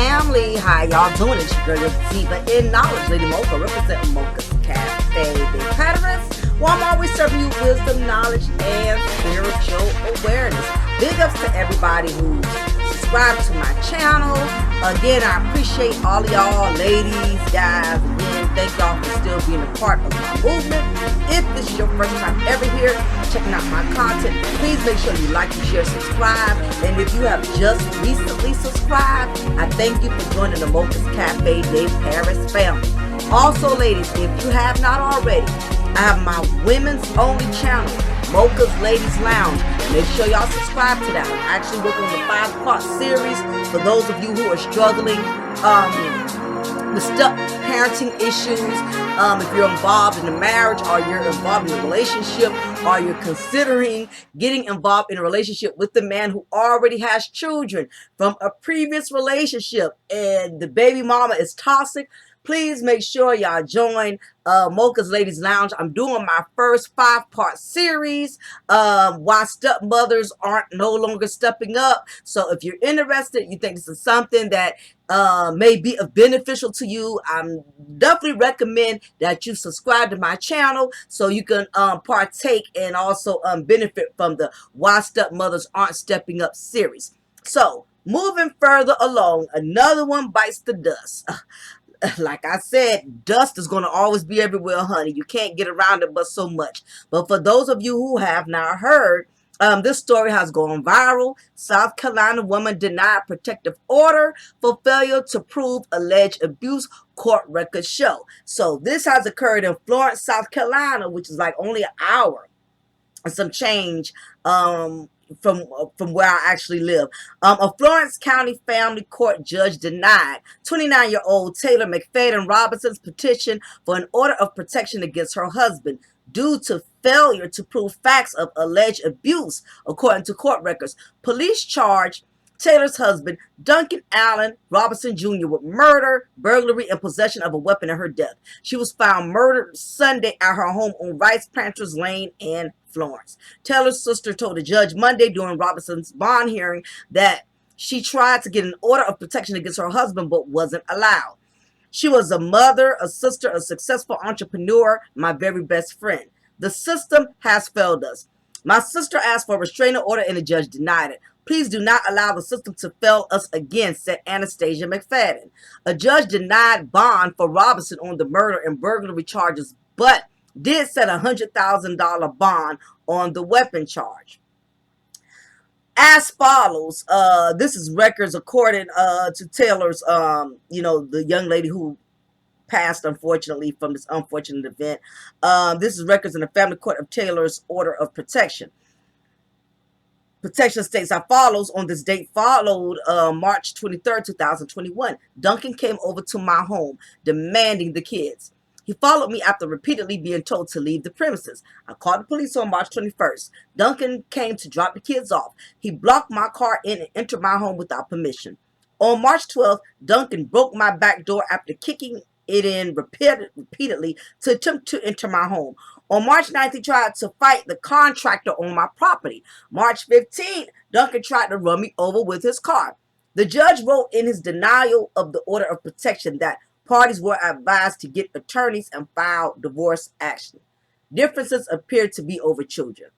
family. How y'all doing? It's your girl, Diva in Knowledge, Lady Mocha, representing Mocha's Cafe de Paris. Well, I'm always serving you wisdom, knowledge, and spiritual awareness. Big ups to everybody who's subscribed to my channel. Again, I appreciate all of y'all, ladies, guys. Again, thank y'all for still being a part of my movement. If this is your first time ever here, checking out my content, please make sure you like, share, subscribe. And if you have just recently subscribed, I thank you for joining the Mocha's Cafe de Paris family. Also, ladies, if you have not already, I have my women's only channel, Mocha's Ladies Lounge. Make sure y'all subscribe to that. I'm actually working on a 5-part series for those of you who are struggling with stuck parenting issues. If you're involved in a marriage, or you're involved in a relationship, or you're considering getting involved in a relationship with the man who already has children from a previous relationship and the baby mama is toxic, please make sure y'all join Mocha's Ladies Lounge. I'm doing my first 5-part series, why stepmothers aren't no longer stepping up. So if you're interested, you think this is something that may be beneficial to you, I'm definitely recommend that you subscribe to my channel so you can partake and also benefit from the Why Stepmothers Aren't Stepping Up series. So moving further along, another one bites the dust. Like I said, dust is going to always be everywhere, honey. You can't get around it but so much. But for those of you who have not heard, this story has gone viral. South Carolina woman denied protective order for failure to prove alleged abuse, court records show. So this has occurred in Florence, South Carolina, which is like only an hour and some change from where I actually live. A Florence County family court judge denied 29-year-old Taylor McFadden Robinson's petition for an order of protection against her husband due to failure to prove facts of alleged abuse, according to court records. Police charged Taylor's husband, Duncan Allen Robinson Jr., with murder, burglary, and possession of a weapon in her death. She was found murdered Sunday at her home on Rice Planters Lane in Florence. Taylor's sister told the judge Monday during Robinson's bond hearing that she tried to get an order of protection against her husband but wasn't allowed. She was a mother, a sister, a successful entrepreneur, my very best friend. The system has failed us. My sister asked for a restraining order and the judge denied it. Please do not allow the system to fail us again, said Anastasia McFadden. A judge denied bond for Robinson on the murder and burglary charges, but did set a $100,000 bond on the weapon charge. As follows, this is records according to Taylor's, the young lady who passed, unfortunately, from this unfortunate event. This is records in the family court of Taylor's order of protection. Protection states as follows. On this date followed March 23rd, 2021. Duncan came over to my home demanding the kids. He followed me after repeatedly being told to leave the premises. I called the police on March 21st. Duncan came to drop the kids off. He blocked my car in and entered my home without permission. On March 12th, Duncan broke my back door after kicking it in repeatedly to attempt to enter my home. On March 9th, he tried to fight the contractor on my property. March 15th, Duncan tried to run me over with his car. The judge wrote in his denial of the order of protection that parties were advised to get attorneys and file divorce action. Differences appeared to be over children.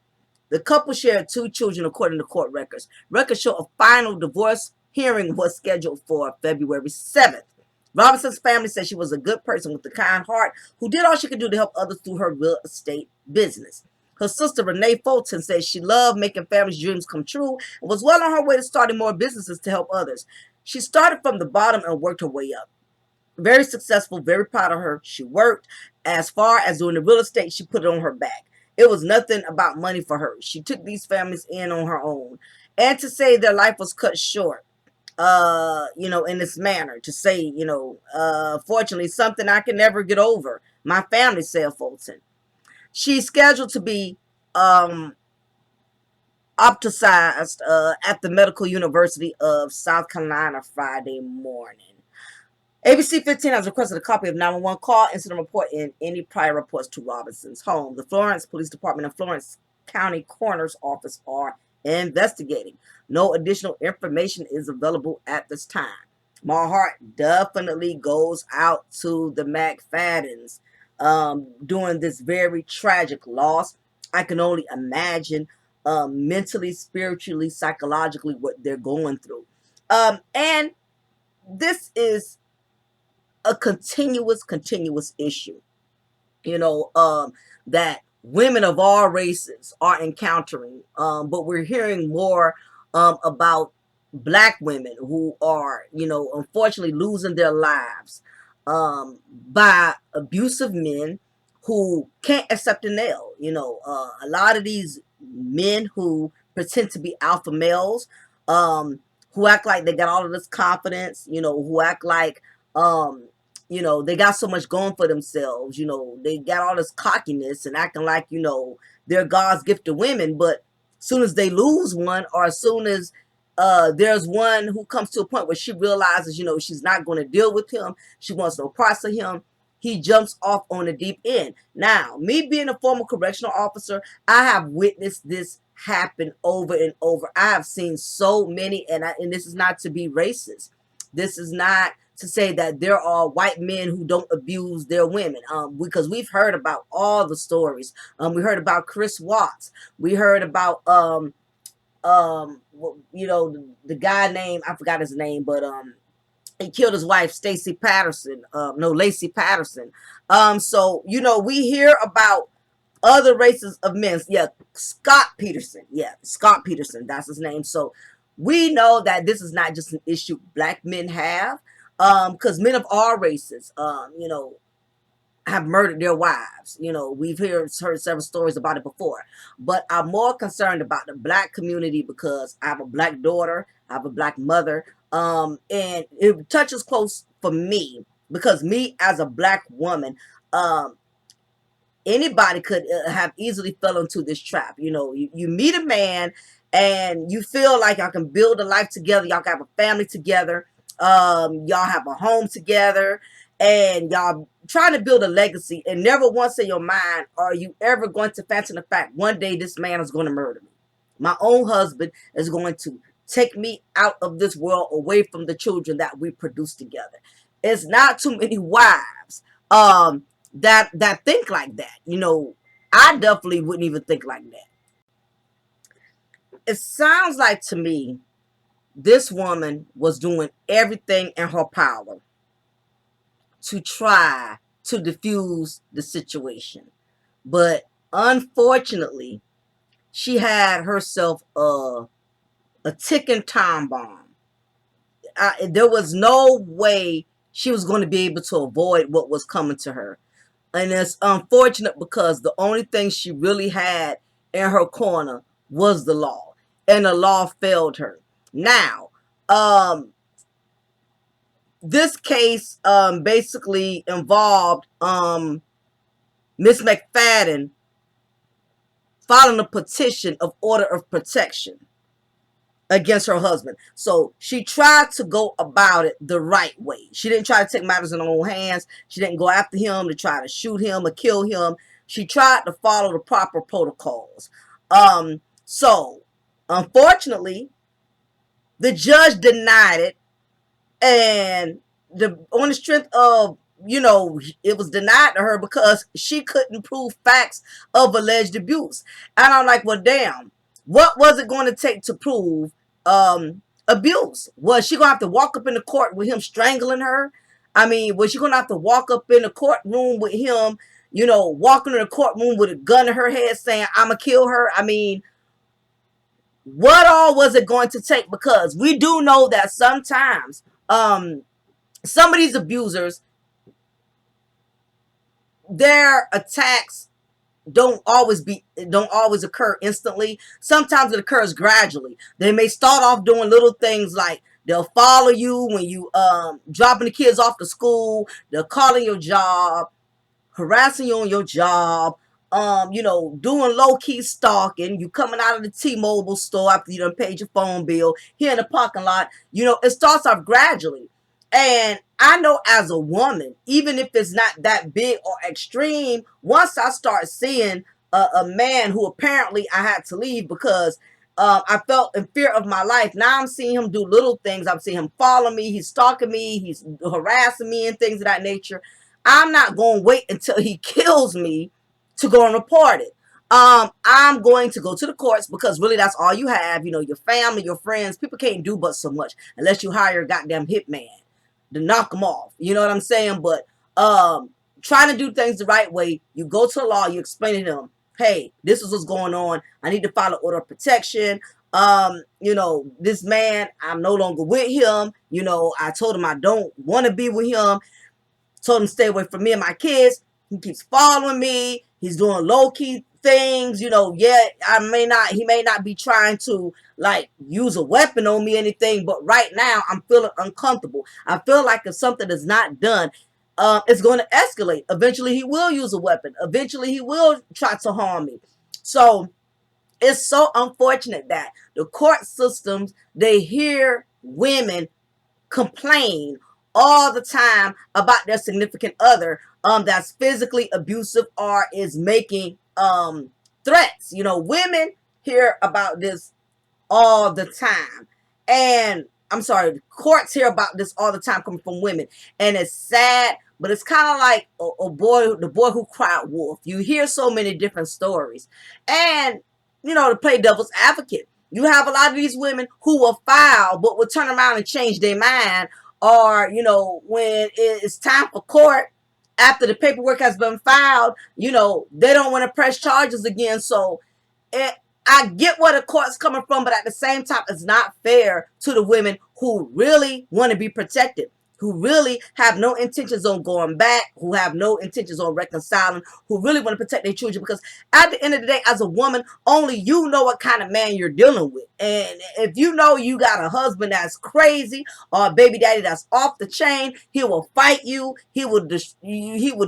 The couple shared 2 children according to court records. Records show a final divorce hearing was scheduled for February 7th. Robinson's family said she was a good person with a kind heart who did all she could do to help others through her real estate business. Her sister, Renee Fulton, says she loved making families' dreams come true and was well on her way to starting more businesses to help others. She started from the bottom and worked her way up. Very successful, very proud of her. She worked. As far as doing the real estate, she put it on her back. It was nothing about money for her. She took these families in on her own. And to say their life was cut short, in this manner, to say, fortunately, something I can never get over. My family, said Fulton. She's scheduled to be opticized at the Medical University of South Carolina Friday morning. ABC 15 has requested a copy of 911 call, incident report, and any prior reports to Robinson's home. The Florence Police Department and Florence County Coroner's Office are investigating. No additional information is available at this time. My heart definitely goes out to the McFaddens during this very tragic loss. I can only imagine mentally, spiritually, psychologically what they're going through. And this is a continuous issue, you know, that women of all races are encountering. But we're hearing more about black women who are, you know, unfortunately losing their lives by abusive men who can't accept a nail. You know, a lot of these men who pretend to be alpha males, who act like they got all of this confidence, you know, who act like, um, you know, they got so much going for themselves, you know, they got all this cockiness and acting like, you know, they're God's gift to women. But as soon as they lose one, or as soon as there's one who comes to a point where she realizes, you know, she's not going to deal with him, she wants no parts of him, he jumps off on the deep end. Now, me being a former correctional officer, I have witnessed this happen over and over. I have seen so many, and this is not to be racist. This is not to say that there are white men who don't abuse their women, because we've heard about all the stories. We heard about Chris Watts. We heard about you know, the guy named, I forgot his name, but he killed his wife, Stacey Patterson. No, Lacey Patterson. So you know, we hear about other races of men. Yeah, Scott Peterson. Yeah, Scott Peterson. That's his name. So we know that this is not just an issue black men have, because men of all races, you know, have murdered their wives. You know, we've heard several stories about it before. But I'm more concerned about the black community because I have a black daughter, I have a black mother, and it touches close for me because me as a black woman, anybody could have easily fell into this trap. You know, you meet a man and you feel like y'all can build a life together, y'all can have a family together, y'all have a home together, and y'all trying to build a legacy, and never once in your mind are you ever going to fancy the fact one day this man is going to murder me. My own husband is going to take me out of this world, away from the children that we produce together. It's not too many wives that think like that. You know, I definitely wouldn't even think like that. It sounds like to me this woman was doing everything in her power to try to diffuse the situation. But unfortunately, she had herself a ticking time bomb. There was no way she was going to be able to avoid what was coming to her. And it's unfortunate because the only thing she really had in her corner was the law. And the law failed her. Now, this case basically involved Miss McFadden filing a petition of order of protection against her husband. So she tried to go about it the right way. She didn't try to take matters in her own hands. She didn't go after him to try to shoot him or kill him. She tried to follow the proper protocols. So unfortunately, the judge denied it, and on the strength of, you know, it was denied to her because she couldn't prove facts of alleged abuse. And I'm like, well, damn, what was it going to take to prove abuse? Was she gonna have to walk up in the court with him strangling her? I mean, was she gonna have to walk up in the courtroom with him, you know, walking in the courtroom with a gun in her head saying, I'ma kill her? I mean, what all was it going to take? Because we do know that sometimes some of these abusers, their attacks don't always occur instantly. Sometimes it occurs gradually. They may start off doing little things like they'll follow you when you dropping the kids off to school, they'll call in your job, harassing you on your job, you know, doing low-key stalking, you coming out of the T-Mobile store after you done paid your phone bill, here in the parking lot. You know, it starts off gradually. And I know as a woman, even if it's not that big or extreme, once I start seeing a man who apparently I had to leave because I felt in fear of my life. Now I'm seeing him do little things. I'm seeing him follow me. He's stalking me. He's harassing me and things of that nature. I'm not going to wait until he kills me to go and report it. I'm going to go to the courts because really that's all you have. You know, your family, your friends, people can't do but so much unless you hire a goddamn hitman to knock them off. You know what I'm saying? But trying to do things the right way, you go to the law, you explain to them, hey, this is what's going on. I need to file an order of protection. You know, this man, I'm no longer with him. You know, I told him I don't want to be with him. Told him to stay away from me and my kids. He keeps following me. He's doing low-key things. You know, yeah, he may not be trying to like use a weapon on me or anything, but right now I'm feeling uncomfortable. I feel like if something is not done, it's going to escalate. Eventually he will use a weapon. Eventually he will try to harm me. So it's so unfortunate that the court systems, they hear women complain all the time about their significant other that's physically abusive or is making threats. You know, women hear about this all the time. And I'm sorry, the courts hear about this all the time coming from women. And it's sad, but it's kind of like the boy who cried wolf. You hear so many different stories. And, you know, to play devil's advocate, you have a lot of these women who will file, but will turn around and change their mind. Or, you know, when it's time for court, after the paperwork has been filed, you know, they don't want to press charges again. So I get where the court's coming from, but at the same time, it's not fair to the women who really want to be protected, who really have no intentions on going back, who have no intentions on reconciling, who really want to protect their children. Because at the end of the day, as a woman, only you know what kind of man you're dealing with. And if you know you got a husband that's crazy or a baby daddy that's off the chain, he will fight you. He will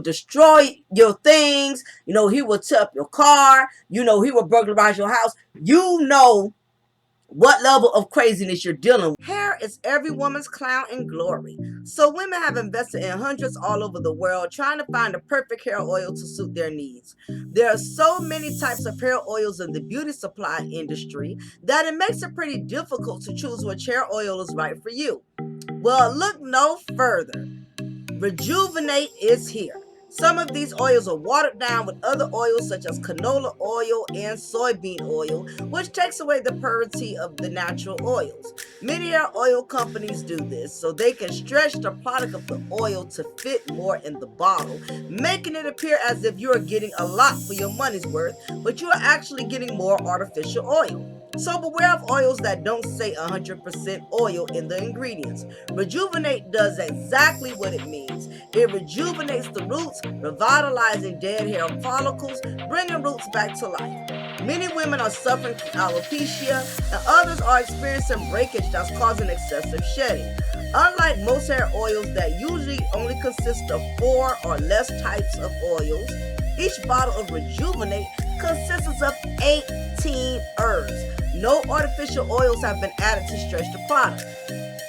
destroy your things. You know, he will tear up your car. You know, he will burglarize your house. You know what level of craziness you're dealing with. Hair is every woman's crown and glory. So women have invested in hundreds all over the world trying to find the perfect hair oil to suit their needs. There are so many types of hair oils in the beauty supply industry that it makes it pretty difficult to choose which hair oil is right for you. Well, look no further. Rejuvenate is here. Some of these oils are watered down with other oils such as canola oil and soybean oil, which takes away the purity of the natural oils. Many hair oil companies do this so they can stretch the product of the oil to fit more in the bottle, making it appear as if you are getting a lot for your money's worth, but you are actually getting more artificial oil. So beware of oils that don't say 100% oil in the ingredients. Rejuvenate does exactly what it means. It rejuvenates the roots, revitalizing dead hair follicles, bringing roots back to life. Many women are suffering from alopecia, and others are experiencing breakage that's causing excessive shedding. Unlike most hair oils that usually only consist of 4 or less types of oils, each bottle of Rejuvenate consists of 18 herbs. No artificial oils have been added to stretch the product.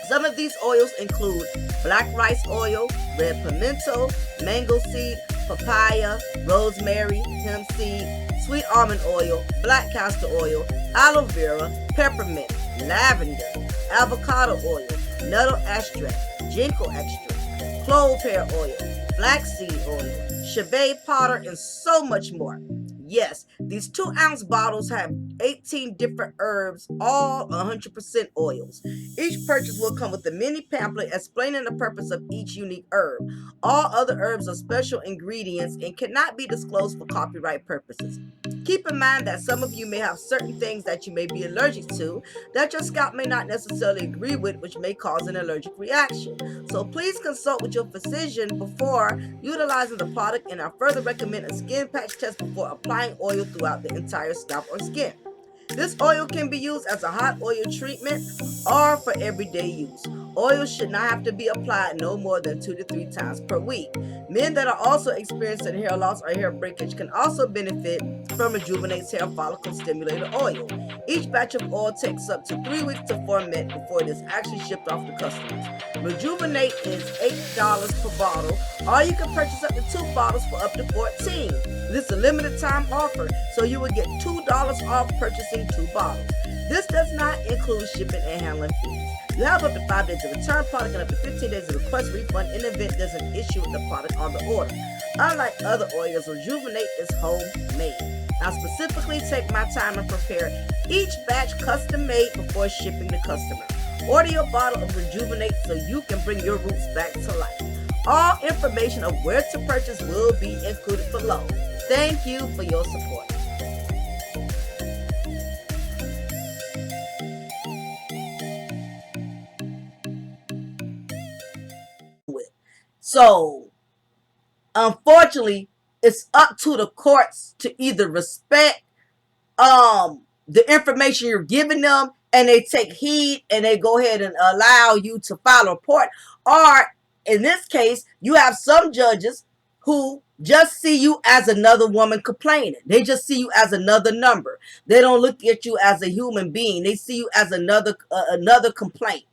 Some of these oils include black rice oil, red pimento, mango seed, papaya, rosemary, hemp seed, sweet almond oil, black castor oil, aloe vera, peppermint, lavender, avocado oil, nettle extract, ginkgo extract, clove hair oil, flaxseed oil, shea powder, and so much more. Yes, these 2-ounce bottles have 18 different herbs, all 100% oils. Each purchase will come with a mini pamphlet explaining the purpose of each unique herb. All other herbs are special ingredients and cannot be disclosed for copyright purposes. Keep in mind that some of you may have certain things that you may be allergic to that your scalp may not necessarily agree with, which may cause an allergic reaction. So please consult with your physician before utilizing the product, and I further recommend a skin patch test before applying oil throughout the entire scalp or skin. This oil can be used as a hot oil treatment or for everyday use. Oil should not have to be applied no more than 2 to 3 times per week. Men that are also experiencing hair loss or hair breakage can also benefit from Rejuvenate's hair follicle stimulator oil. Each batch of oil takes up to 3 weeks to ferment before it is actually shipped off to customers. Rejuvenate is $8 per bottle, or you can purchase up to 2 bottles for up to $14. This is a limited time offer, so you will get $2 off purchasing 2 bottles. This does not include shipping and handling fees. You have up to 5 days to return product and up to 15 days to request refund in the event there's an issue with the product on the order. Unlike other oils, Rejuvenate is homemade. Now specifically take my time and prepare each batch custom made before shipping to customer. Order your bottle of Rejuvenate so you can bring your roots back to life. All information of where to purchase will be included below. Thank you for your support. So, unfortunately, it's up to the courts to either respect the information you're giving them and they take heed and they go ahead and allow you to file a report, or in this case, you have some judges who just see you as another woman complaining. They just see you as another number. They don't look at you as a human being. They see you as another complaint,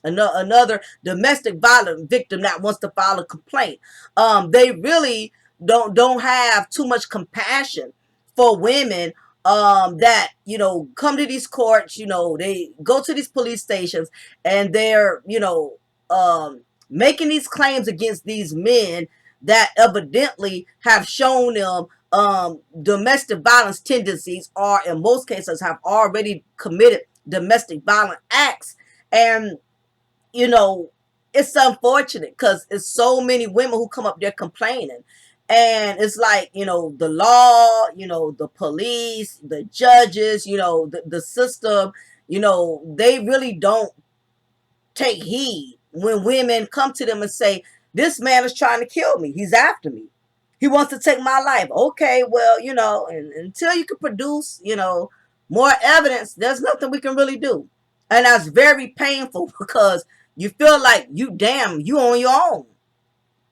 another domestic violence victim that wants to file a complaint. They really don't have too much compassion for women that, come to these courts. They go to these police stations and they're, making these claims against these men that evidently have shown them domestic violence tendencies, or in most cases have already committed domestic violent acts. And it's unfortunate because it's so many women who come up there complaining. And it's like, the law, the police, the judges, the system, they really don't take heed when women come to them and say, this man is trying to kill me. He's after me. He wants to take my life. Okay, well, and until you can produce, more evidence, there's nothing we can really do. And that's very painful because you feel like you on your own.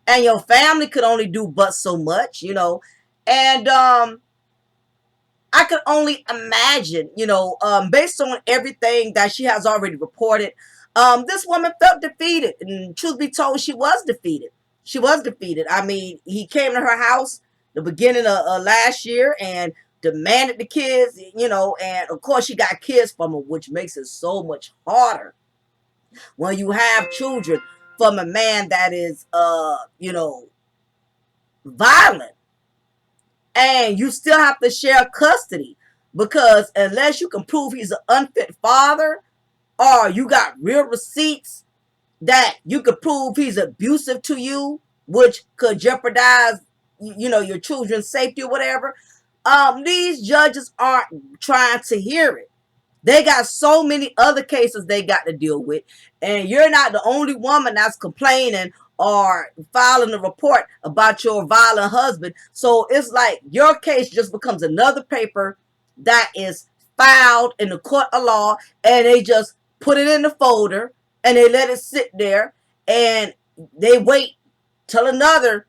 And your family could only do but so much, And I could only imagine, based on everything that she has already reported, this woman felt defeated. And truth be told, she was defeated. She was defeated. I mean, he came to her house the beginning of last year and demanded the kids, and of course she got kids from him, which makes it so much harder when you have children from a man that is, violent. And you still have to share custody because unless you can prove he's an unfit father or you got real receipts that you could prove he's abusive to you, which could jeopardize, your children's safety or whatever, these judges aren't trying to hear it. They got so many other cases they got to deal with. And you're not the only woman that's complaining or filing a report about your violent husband. So it's like your case just becomes another paper that is filed in the court of law, and they just put it in the folder and they let it sit there and they wait till another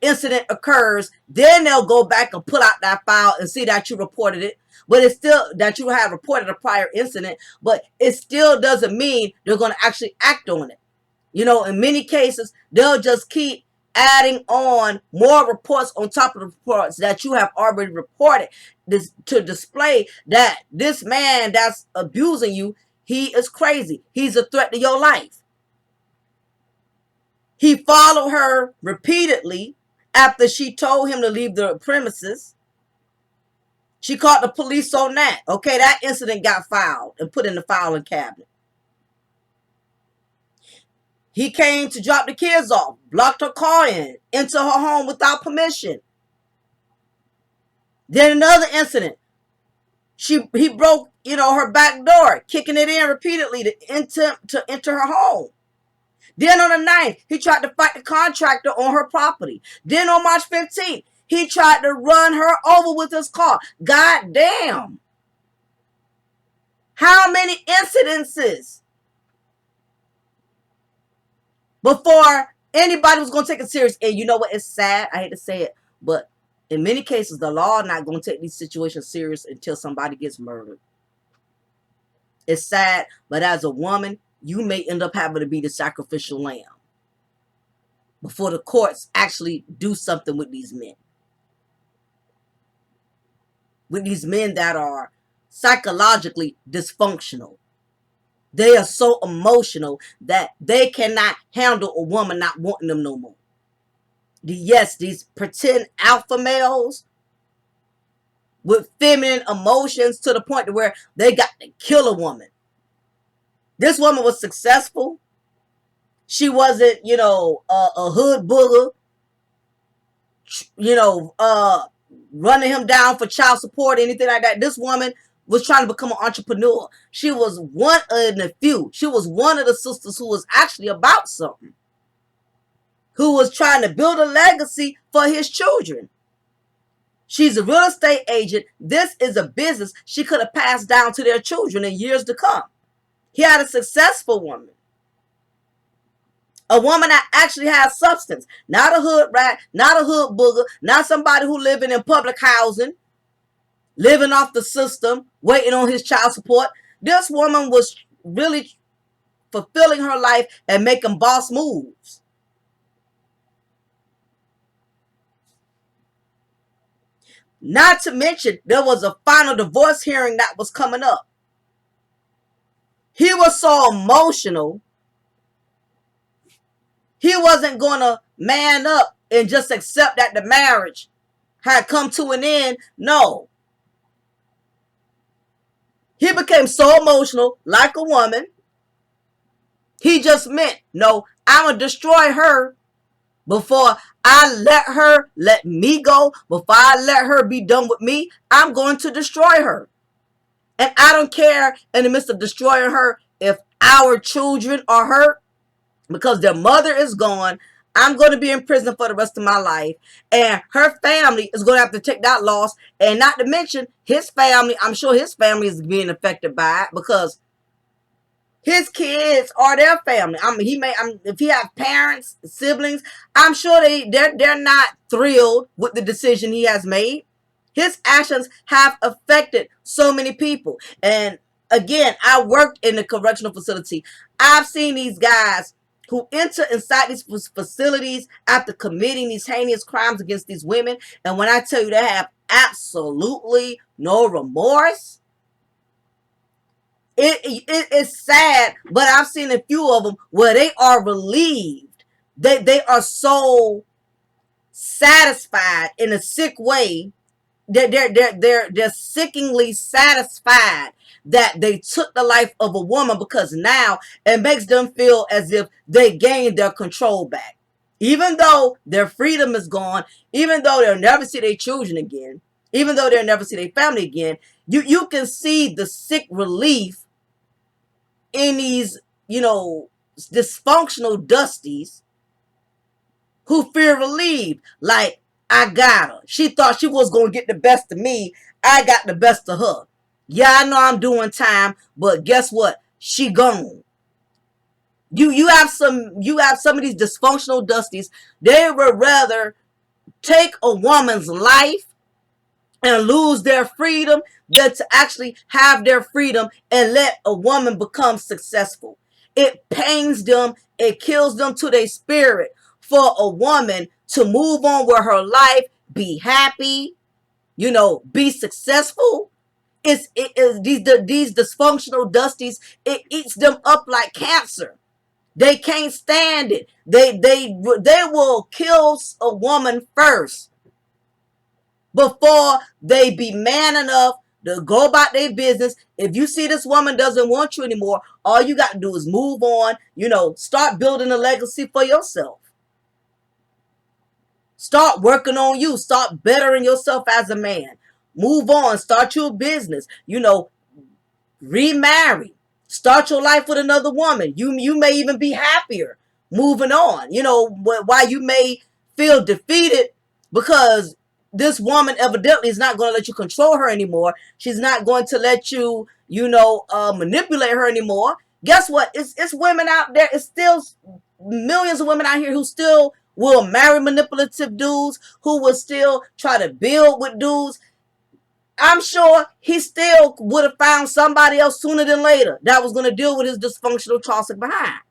incident occurs. Then they'll go back and pull out that file and see that you reported it. But it's still that you have reported a prior incident, but it still doesn't mean they're going to actually act on it. In many cases, they'll just keep adding on more reports on top of the reports that you have already reported to display that this man that's abusing you, he is crazy. He's a threat to your life. He followed her repeatedly after she told him to leave the premises. She called the police on that. Okay, that incident got filed and put in the filing cabinet. He came to drop the kids off, blocked her car into her home without permission. Then another incident. He broke, her back door, kicking it in repeatedly to enter her home. Then on the 9th, he tried to fight the contractor on her property. Then on March 15th, he tried to run her over with his car. God damn. How many incidences before anybody was going to take it serious? And you know what? It's sad. I hate to say it. But in many cases, the law is not going to take these situations serious until somebody gets murdered. It's sad. But as a woman, you may end up having to be the sacrificial lamb before the courts actually do something with these men. With these men that are psychologically dysfunctional. They are so emotional that they cannot handle a woman not wanting them no more. Yes, these pretend alpha males with feminine emotions to the point to where they got to kill a woman. This woman was successful. She wasn't, a hood booger, you know, running him down for child support or anything like that. This woman was trying to become an entrepreneur. She was one of the few. She was one of the sisters who was actually about something, who was trying to build a legacy for his children. She's a real estate agent. This is a business she could have passed down to their children in years to come. He had a successful woman. A woman that actually has substance. Not a hood rat, not a hood booger, not somebody who living in public housing, living off the system, waiting on his child support. This woman was really fulfilling her life and making boss moves. Not to mention, there was a final divorce hearing that was coming up. He was so emotional, he wasn't going to man up and just accept that the marriage had come to an end. No. He became so emotional, like a woman. He just meant, no, I'm going to destroy her before I let me go, before I let her be done with me. I'm going to destroy her. And I don't care in the midst of destroying her if our children are hurt because their mother is gone. I'm going to be in prison for the rest of my life. And her family is going to have to take that loss. And not to mention his family. I'm sure his family is being affected by it because his kids are their family. If he have parents, siblings, I'm sure they're not thrilled with the decision he has made. His actions have affected so many people. And again, I worked in a correctional facility. I've seen these guys who enter inside these facilities after committing these heinous crimes against these women. And when I tell you they have absolutely no remorse, it is sad, but I've seen a few of them where they are relieved. They are so satisfied in a sick way. They're sickeningly satisfied that they took the life of a woman because now it makes them feel as if they gained their control back. Even though their freedom is gone, even though they'll never see their children again, even though they'll never see their family again, you can see the sick relief in these, dysfunctional dusties who feel relieved. Like, I got her. She thought she was going to get the best of me. I got the best of her. Yeah, I know I'm doing time, but guess what? She gone. You have some of these dysfunctional dusties. They would rather take a woman's life and lose their freedom than to actually have their freedom and let a woman become successful. It pains them. It kills them to their spirit for a woman to move on with her life, be happy, be successful. These dysfunctional dusties, it eats them up like cancer. They can't stand it. They will kill a woman first before they be man enough to go about their business. If you see this woman doesn't want you anymore, all you got to do is move on, start building a legacy for yourself. Start working on you. Start bettering yourself as a man. Move on. Start your business. Remarry. Start your life with another woman. You may even be happier moving on. While you may feel defeated because this woman evidently is not going to let you control her anymore. She's not going to let you, manipulate her anymore. Guess what? It's women out there. It's still millions of women out here who still will marry manipulative dudes, who will still try to build with dudes. I'm sure he still would have found somebody else sooner than later that was going to deal with his dysfunctional toxic behind.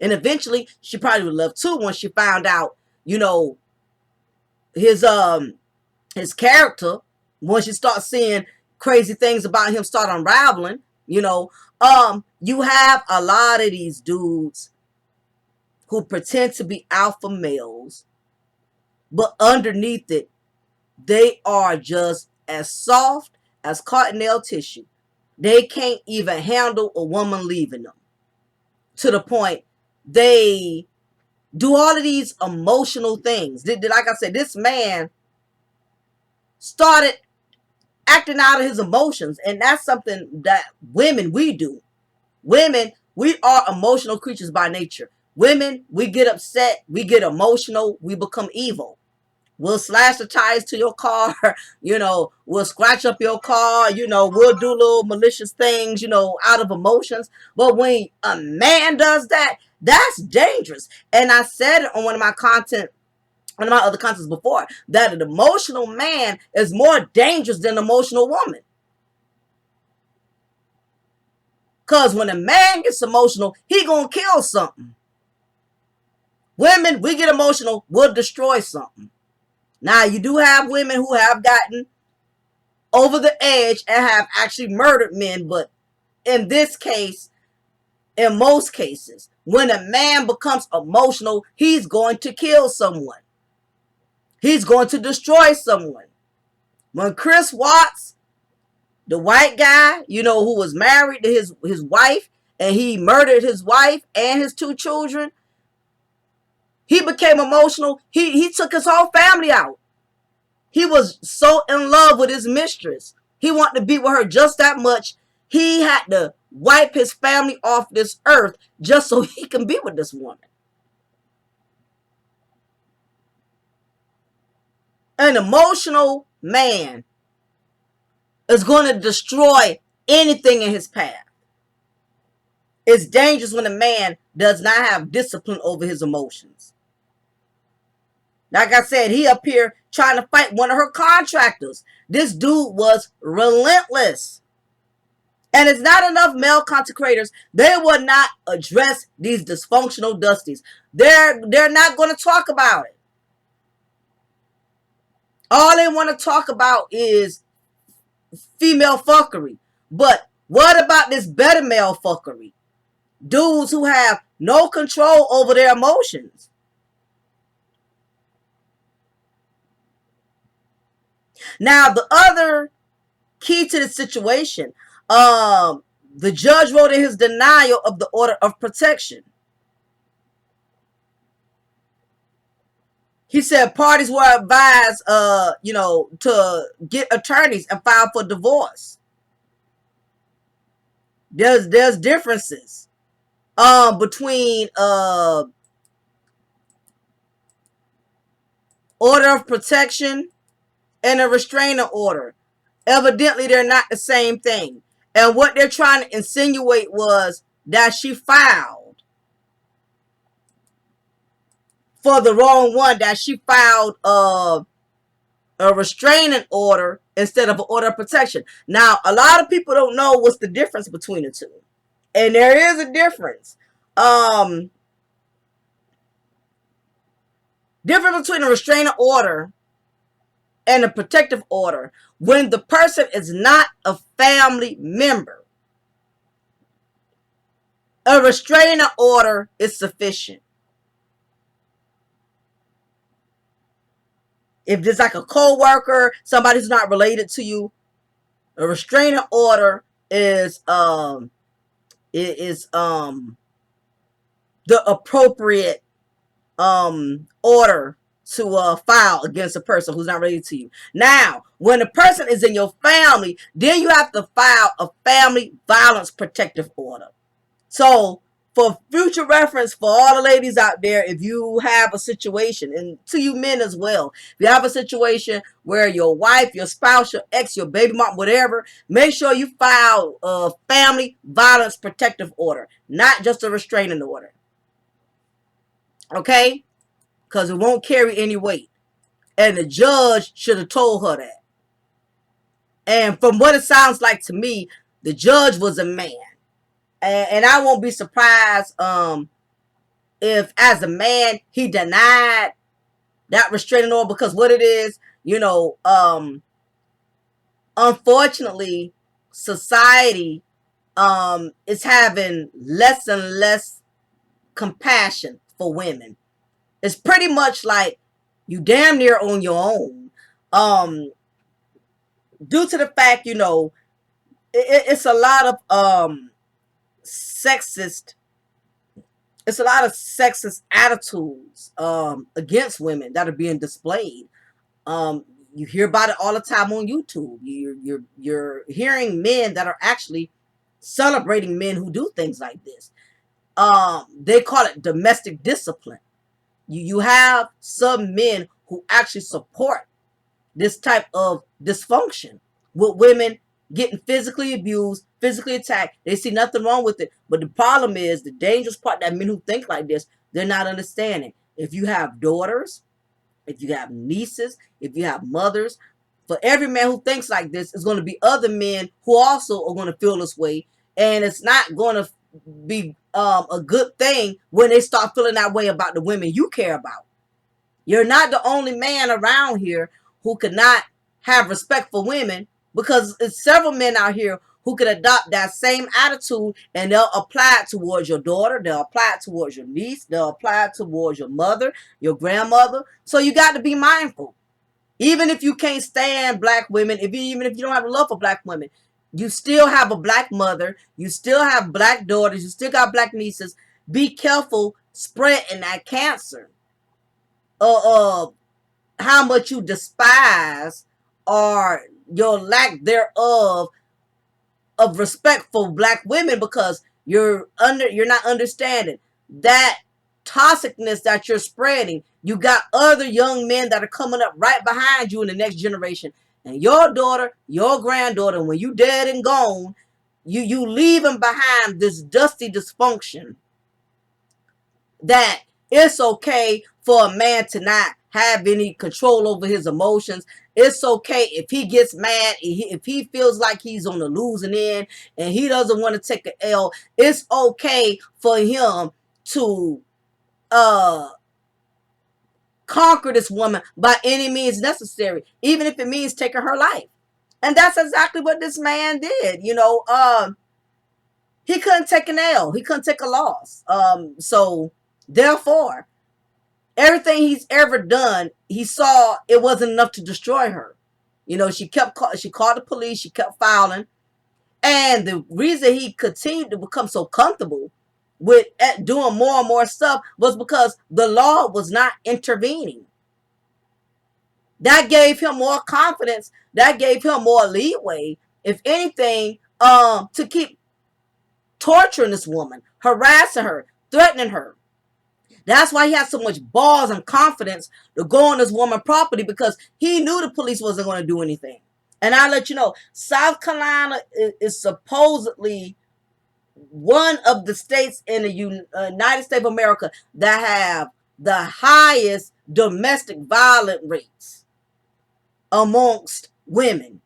And eventually, she probably would love too once she found out, his character. Once you start seeing, crazy things about him start unraveling, you have a lot of these dudes who pretend to be alpha males, but underneath it, they are just as soft as cottonelle tissue. They can't even handle a woman leaving them, to the point they do all of these emotional things. Like I said, this man started acting out of his emotions, and that's something that women, we do. Women, we are emotional creatures by nature. Women, we get upset, we get emotional, we become evil. We'll slash the tires to your car, we'll scratch up your car, we'll do little malicious things, out of emotions. But when a man does that, that's dangerous. And I said it on one of my other contents before, that an emotional man is more dangerous than an emotional woman. Because when a man gets emotional, he gonna kill something. Women, we get emotional, we'll destroy something. Now, you do have women who have gotten over the edge and have actually murdered men, but in this case, in most cases, when a man becomes emotional, he's going to kill someone. He's going to destroy someone. When Chris Watts, the white guy, who was married to his wife, and he murdered his wife and his 2 children, he became emotional. He took his whole family out. He was so in love with his mistress. He wanted to be with her just that much. He had to wipe his family off this earth just so he can be with this woman. An emotional man is going to destroy anything in his path. It's dangerous when a man does not have discipline over his emotions. Like I said, he up here trying to fight one of her contractors. This dude was relentless. And it's not enough male consecrators. They will not address these dysfunctional dusties. They're not going to talk about it. All they want to talk about is female fuckery. But what about this better male fuckery? Dudes who have no control over their emotions. Now, the other key to the situation, the judge wrote in his denial of the order of protection. He said parties were advised, to get attorneys and file for divorce. There's differences between order of protection and a restraining order. Evidently, they're not the same thing. And what they're trying to insinuate was that she filed for the wrong one, that she filed a restraining order instead of an order of protection. Now, a lot of people don't know what's the difference between the two. And there is a difference. Difference between a restraining order and a protective order. When the person is not a family member, a restraining order is sufficient. If there's like a co-worker, somebody who's not related to you, a restraining order is the appropriate order to file against a person who's not related to you. Now, when a person is in your family, then you have to file a family violence protective order. So, for future reference, for all the ladies out there, if you have a situation, and to you men as well, if you have a situation where your wife, your spouse, your ex, your baby mom, whatever, make sure you file a family violence protective order, not just a restraining order. Okay? Because it won't carry any weight. And the judge should have told her that. And from what it sounds like to me, the judge was a man. And I won't be surprised if, as a man, he denied that restraining order, because what it is, unfortunately, society is having less and less compassion for women. It's pretty much like you damn near on your own. Due to the fact, it's a lot of sexist it's a lot of sexist attitudes against women that are being displayed. You hear about it all the time on YouTube. You're hearing men that are actually celebrating men who do things like this. They call it domestic discipline. You have some men who actually support this type of dysfunction with women getting physically abused, physically attacked. They see nothing wrong with it. But the problem is the dangerous part that men who think like this, they're not understanding. If you have daughters, if you have nieces, if you have mothers, for every man who thinks like this, is going to be other men who also are going to feel this way. And it's not going to be a good thing when they start feeling that way about the women you care about. You're not the only man around here who could not have respect for women, because it's several men out here who could adopt that same attitude, and they'll apply it towards your daughter, they'll apply it towards your niece, they'll apply it towards your mother, your grandmother. So you got to be mindful. Even if you can't stand black women, even if you don't have a love for black women, you still have a black mother, you still have black daughters, you still got black nieces. Be careful spreading that cancer. How much you despise or your lack thereof of respect for black women, because you're not understanding that toxicness that you're spreading. You got other young men that are coming up right behind you in the next generation, and your daughter, your granddaughter, when you dead and gone, you leaving behind this dusty dysfunction that it's okay for a man to not have any control over his emotions. It's okay if he gets mad, if he feels like he's on the losing end and he doesn't want to take an L. It's okay for him to conquer this woman by any means necessary, even if it means taking her life. And that's exactly what this man did. He couldn't take an L. He couldn't take a loss. So therefore, everything he's ever done, he saw it wasn't enough to destroy her. She called the police, she kept filing. And the reason he continued to become so comfortable with doing more and more stuff was because the law was not intervening. That gave him more confidence. That gave him more leeway, if anything, to keep torturing this woman, harassing her, threatening her. That's why he had so much balls and confidence to go on this woman's property, because he knew the police wasn't going to do anything. And I'll let you know, South Carolina is supposedly one of the states in the United States of America that have the highest domestic violence rates amongst women.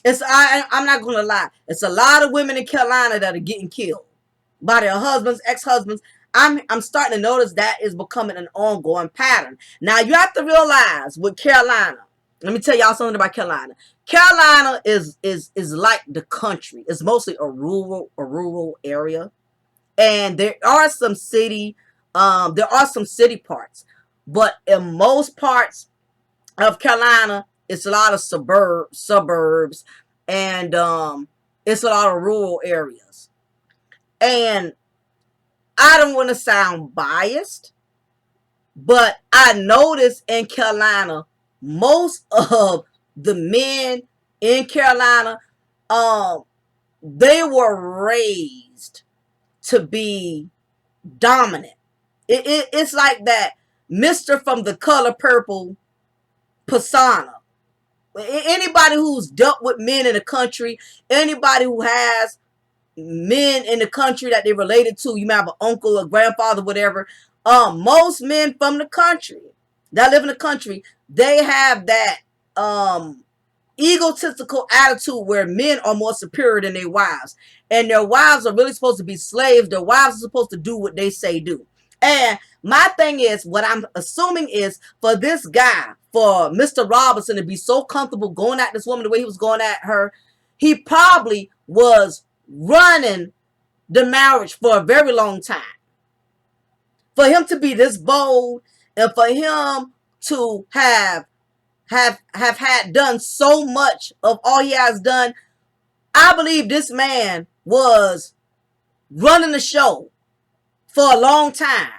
I'm not going to lie. It's a lot of women in Carolina that are getting killed by their husbands, ex-husbands. I'm starting to notice that is becoming an ongoing pattern. Now you have to realize with Carolina, let me tell y'all something about Carolina. Carolina is like the country. It's mostly a rural area, and there are some city parts, but in most parts of Carolina, it's a lot of suburbs, and it's a lot of rural areas. And I don't want to sound biased, but I noticed in Carolina, most of the men in Carolina, they were raised to be dominant. It's like that Mr. from The Color Purple persona. Anybody who's dealt with men in the country, anybody who has men in the country that they related to, you might have an uncle, a grandfather, whatever. Most men from the country that live in the country, they have that egotistical attitude where men are more superior than their wives, and their wives are really supposed to be slaves. Their wives are supposed to do what they say do. And my thing is, what I'm assuming is, for this guy, for Mr. Robinson to be so comfortable going at this woman the way he was going at her, he probably was running the marriage for a very long time. For him to be this bold and for him to have had done so much of all he has done, I believe this man was running the show for a long time.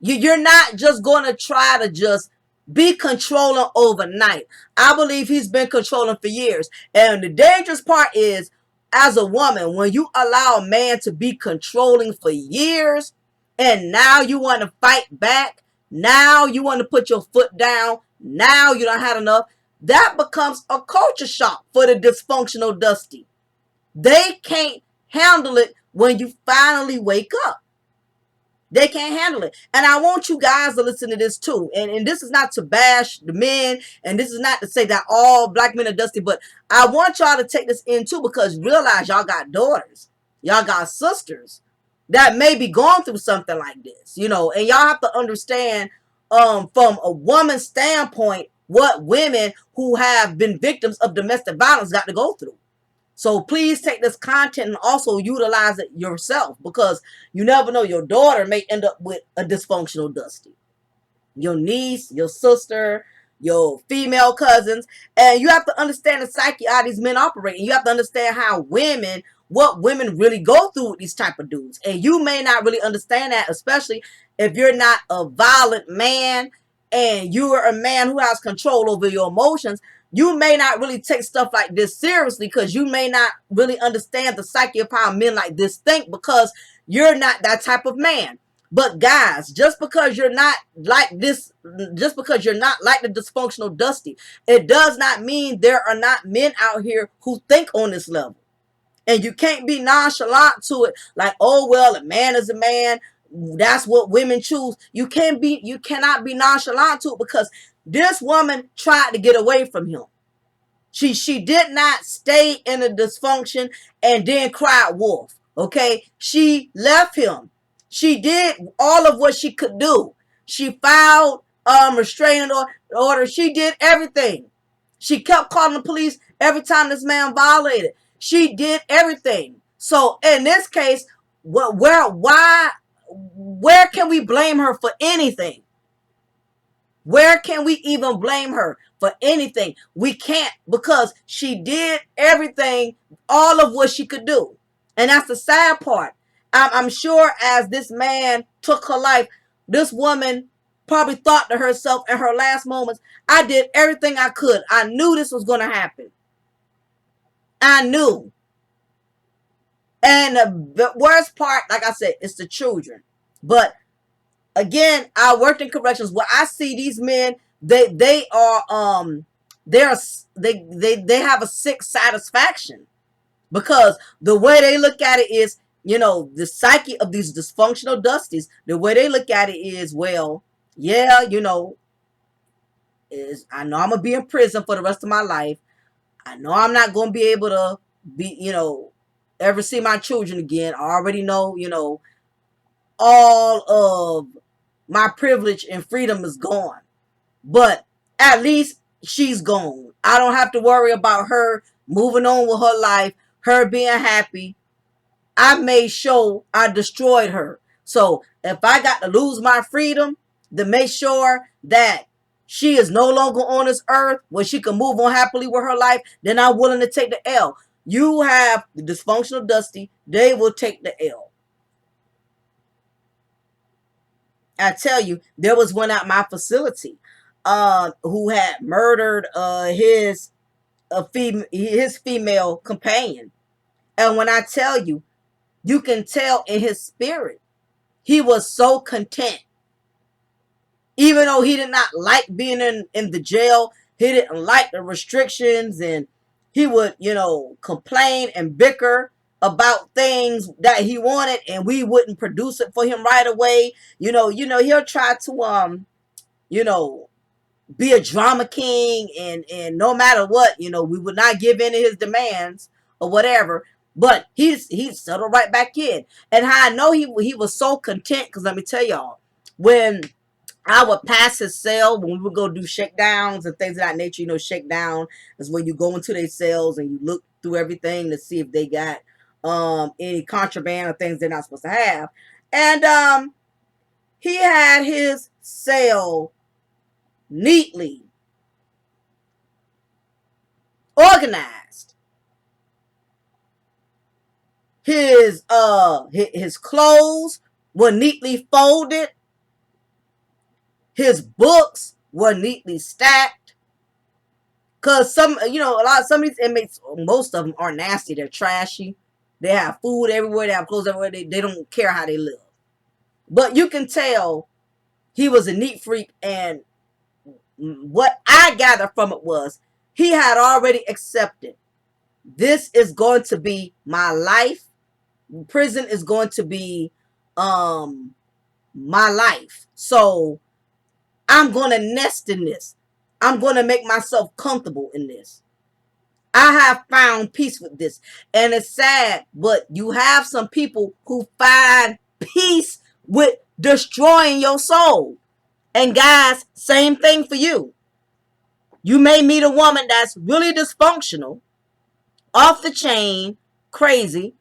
You're not just going to try to just be controlling overnight. I believe he's been controlling for years. And the dangerous part is, as a woman, when you allow a man to be controlling for years, and now you want to fight back, now you want to put your foot down, now you don't have enough, that becomes a culture shock for the dysfunctional Dusty. They can't handle it when you finally wake up. They can't handle it. And I want you guys to listen to this too. And this is not to bash the men. And this is not to say that all black men are dusty. But I want y'all to take this in too, because realize y'all got daughters. Y'all got sisters that may be going through something like this. And y'all have to understand from a woman's standpoint what women who have been victims of domestic violence got to go through. So please take this content and also utilize it yourself, because you never know, your daughter may end up with a dysfunctional Dusty. Your niece, your sister, your female cousins. And you have to understand the psyche how these men operate. And you have to understand what women really go through with these type of dudes. And you may not really understand that, especially if you're not a violent man and you are a man who has control over your emotions. You may not really take stuff like this seriously, because you may not really understand the psyche of how men like this think, because you're not that type of man. But guys, just because you're not like this, just because you're not like the dysfunctional Dusty, it does not mean there are not men out here who think on this level. And you can't be nonchalant to it, like, oh well, a man is a man, that's what women choose. You cannot be nonchalant to it, because this woman tried to get away from him. She did not stay in a dysfunction and then cried wolf. Okay, she left him. She did all of what she could do. She filed restraining order. She did everything. She kept calling the police every time this man violated. She did everything. So in this case, where can we blame her for anything? Where can we even blame her for anything? We can't, because she did everything, all of what she could do. And that's the sad part. I'm sure as this man took her life, this woman probably thought to herself in her last moments, I did everything I could. I knew this was going to happen. I knew. And the worst part, like I said, is the children. But again, I worked in corrections where I see these men, they have a sick satisfaction, because the way they look at it is, the psyche of these dysfunctional Dusties, the way they look at it is, well, yeah, I know I'm going to be in prison for the rest of my life. I know I'm not going to be able to be, ever see my children again. I already know, all of my privilege and freedom is gone. But at least she's gone. I don't have to worry about her moving on with her life, her being happy. I made sure I destroyed her. So if I got to lose my freedom to make sure that she is no longer on this earth where she can move on happily with her life, then I'm willing to take the L. You have the dysfunctional Dusty, they will take the L. I tell you, there was one at my facility who had murdered his female companion. And when I tell you, you can tell in his spirit, he was so content. Even though he did not like being in the jail, he didn't like the restrictions, and he would, complain and bicker about things that he wanted, and we wouldn't produce it for him right away. He'll try to be a drama king, and no matter what, we would not give in to his demands or whatever. But he's settled right back in. And how I know he was so content, because let me tell y'all, when I would pass his cell when we would go do shakedowns and things of that nature. You know, shakedown is when you go into their cells and you look through everything to see if they got any contraband or things they're not supposed to have. And he had his cell neatly organized. His clothes were neatly folded. His books were neatly stacked. Cause some of these inmates, most of them are nasty. They're trashy. They have food everywhere. They have clothes everywhere. They don't care how they live. But you can tell he was a neat freak. And what I gathered from it was he had already accepted, this is going to be my life. Prison is going to be my life. So I'm going to nest in this. I'm going to make myself comfortable in this. I have found peace with this. And it's sad, but you have some people who find peace with destroying your soul. And guys, same thing for you. You may meet a woman that's really dysfunctional, off the chain, crazy,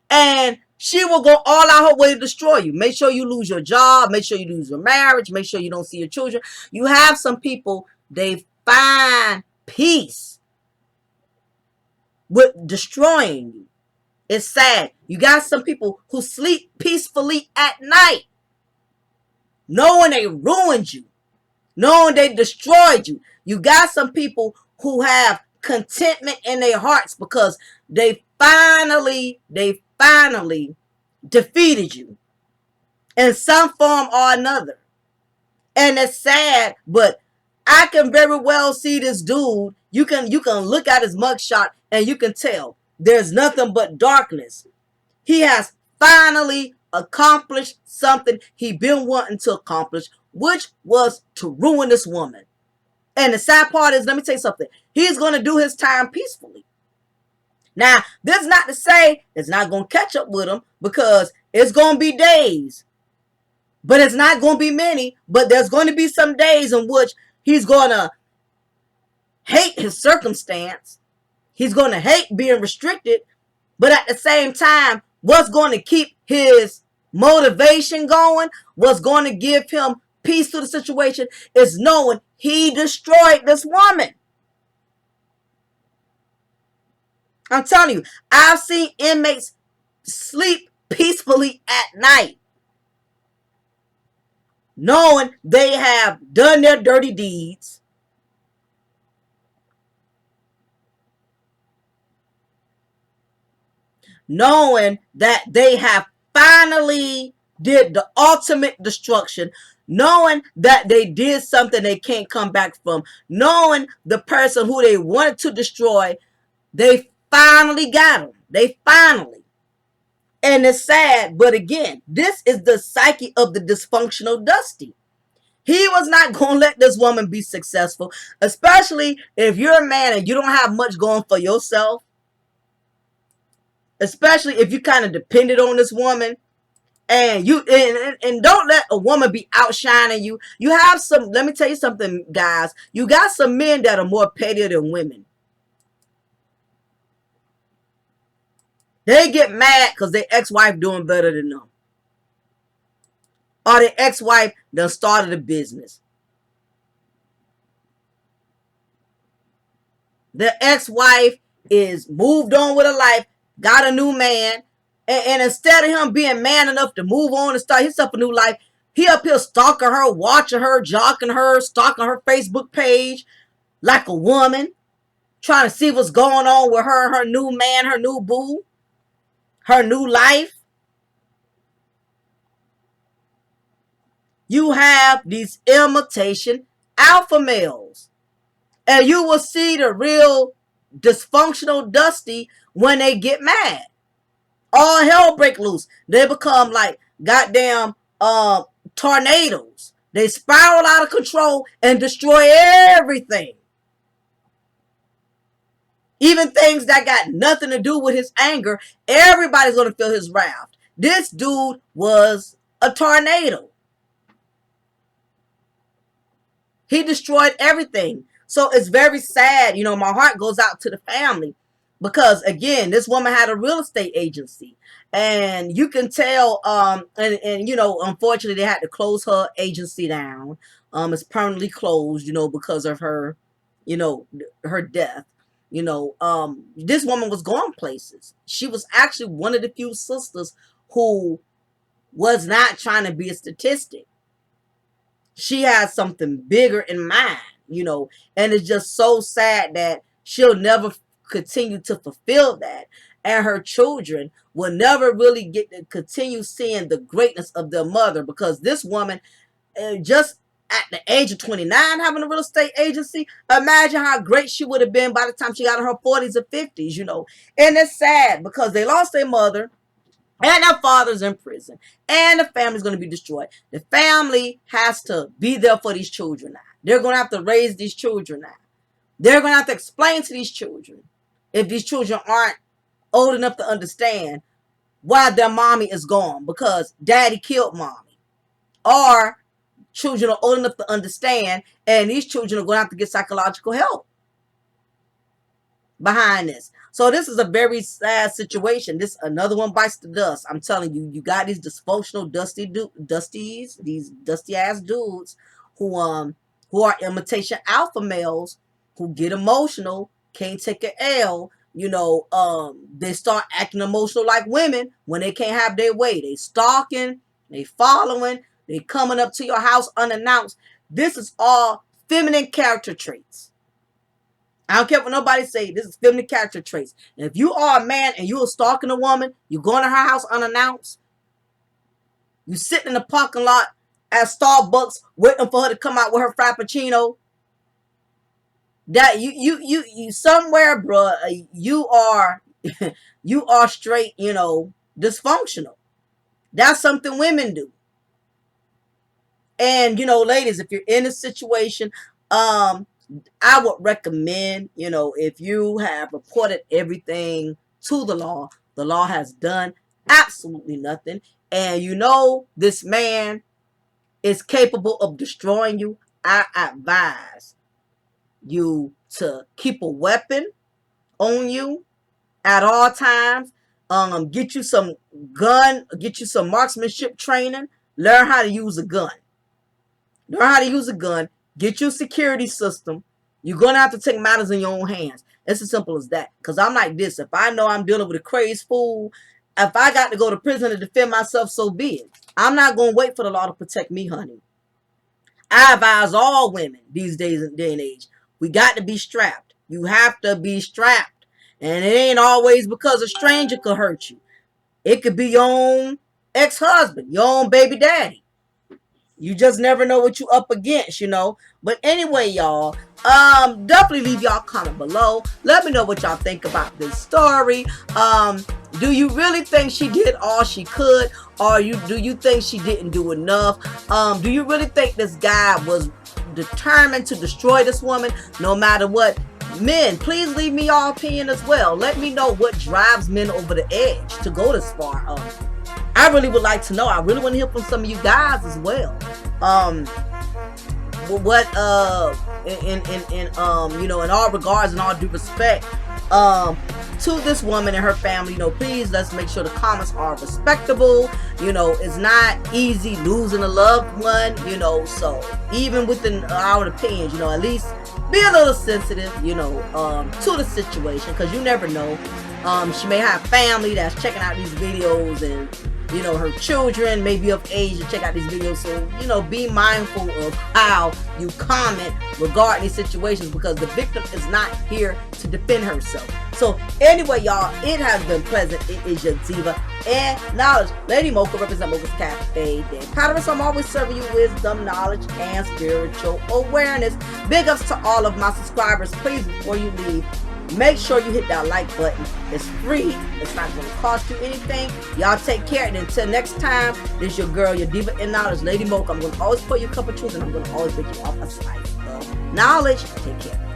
and she will go all out her way to destroy you. Make sure you lose your job. Make sure you lose your marriage. Make sure you don't see your children. You have some people, they find peace with destroying you. It's sad. You got some people who sleep peacefully at night, knowing they ruined you, knowing they destroyed you. You got some people who have contentment in their hearts because they finally defeated you in some form or another. And it's sad, but I can very well see this dude. You can look at his mugshot and you can tell there's nothing but darkness. He has finally accomplished something he been wanting to accomplish, which was to ruin this woman. And the sad part is, let me tell you something, he's going to do his time peacefully. Now, this is not to say it's not going to catch up with him, because it's going to be days. But it's not going to be many. But there's going to be some days in which he's going to hate his circumstance. He's going to hate being restricted. But at the same time, what's going to keep his motivation going, what's going to give him peace to the situation, is knowing he destroyed this woman. I'm telling you, I've seen inmates sleep peacefully at night, knowing they have done their dirty deeds, knowing that they have finally did the ultimate destruction, knowing that they did something they can't come back from, knowing the person who they wanted to destroy, they finally got him. They finally. And it's sad, but again, this is the psyche of the dysfunctional Dusty. He was not going to let this woman be successful, especially if you're a man and you don't have much going for yourself, especially if you kind of depended on this woman. And don't let a woman be outshining you. You have some, let me tell you something, guys. You got some men that are more petty than women. They get mad because their ex-wife doing better than them. Or their ex-wife done started a business. Their ex-wife is moved on with her life, got a new man, and instead of him being man enough to move on and start himself a new life, he up here stalking her, watching her, jocking her, stalking her Facebook page like a woman, trying to see what's going on with her, her new man, her new boo, her new life. You have these imitation alpha males. And you will see the real dysfunctional Dusty when they get mad. All hell break loose. They become like goddamn tornadoes. They spiral out of control and destroy everything. Even things that got nothing to do with his anger, everybody's going to feel his wrath. This dude was a tornado. He destroyed everything. So it's very sad. You know, my heart goes out to the family because, again, this woman had a real estate agency. And you can tell, and you know, unfortunately, they had to close her agency down. It's permanently closed, you know, because of her, you know, her death. You know, this woman was going places. She was actually one of the few sisters who was not trying to be a statistic. She has something bigger in mind, you know, and it's just so sad that she'll never continue to fulfill that. And her children will never really get to continue seeing the greatness of their mother, because this woman, just at the age of 29 having a real estate agency, imagine how great she would have been by the time she got in her 40s or 50s, you know. And it's sad because they lost their mother, and their father's in prison, and the family's going to be destroyed. The family has to be there for these children now. They're going to have to raise these children now. They're going to have to explain to these children, if these children aren't old enough to understand, why their mommy is gone, because daddy killed mommy. Or children are old enough to understand, and these children are going to have to get psychological help behind this. So this is a very sad situation. This another one bites the dust. I'm telling you, you got these dysfunctional, these dusty ass dudes who are imitation alpha males, who get emotional, can't take an L. You know, they start acting emotional like women when they can't have their way. They stalking, they following, they coming up to your house unannounced. This is all feminine character traits. I don't care what nobody say. This is feminine character traits. And if you are a man and you are stalking a woman, you're going to her house unannounced, you sitting in the parking lot at Starbucks waiting for her to come out with her frappuccino, that you somewhere, bruh, you are you are straight, you know, dysfunctional. That's something women do. And, you know, ladies, if you're in a situation, I would recommend, you know, if you have reported everything to the law has done absolutely nothing, and you know this man is capable of destroying you, I advise you to keep a weapon on you at all times. Get you some marksmanship training. Learn how to use a gun. Get you a security system. You're going to have to take matters in your own hands. It's as simple as that. Because I'm like this. If I know I'm dealing with a crazed fool, if I got to go to prison to defend myself, so be it. I'm not going to wait for the law to protect me, honey. I advise all women these days and day and age, we got to be strapped. You have to be strapped. And it ain't always because a stranger could hurt you. It could be your own ex-husband, your own baby daddy. You just never know what you up against, you know. But anyway, y'all, definitely leave y'all comment below. Let me know what y'all think about this story. Do you really think she did all she could, or do you think she didn't do enough? Do you really think this guy was determined to destroy this woman no matter what? Men, please leave me your opinion as well. Let me know what drives men over the edge to go this far. I really would like to know. I really want to hear from some of you guys as well. What you know, in all regards and all due respect, to this woman and her family, you know, please let's make sure the comments are respectable. You know, it's not easy losing a loved one, you know, so even within our opinions, you know, at least be a little sensitive, you know, to the situation, because you never know. She may have family that's checking out these videos, and you know, her children may be of age to check out these videos. So, you know, be mindful of how you comment regarding these situations, because the victim is not here to defend herself. So anyway, y'all, it has been pleasant. It is your diva and knowledge, Lady Mocha, represent Mocha's Cafe. I'm always serving you wisdom, knowledge, and spiritual awareness. Big ups to all of my subscribers. Please, before you leave, make sure you hit that like button. It's free. It's not going to cost you anything. Y'all take care. And until next time, this is your girl, your diva in knowledge, Lady Mocha. I'm going to always put you a cup of truth, and I'm going to always make you off a slice of knowledge. Take care.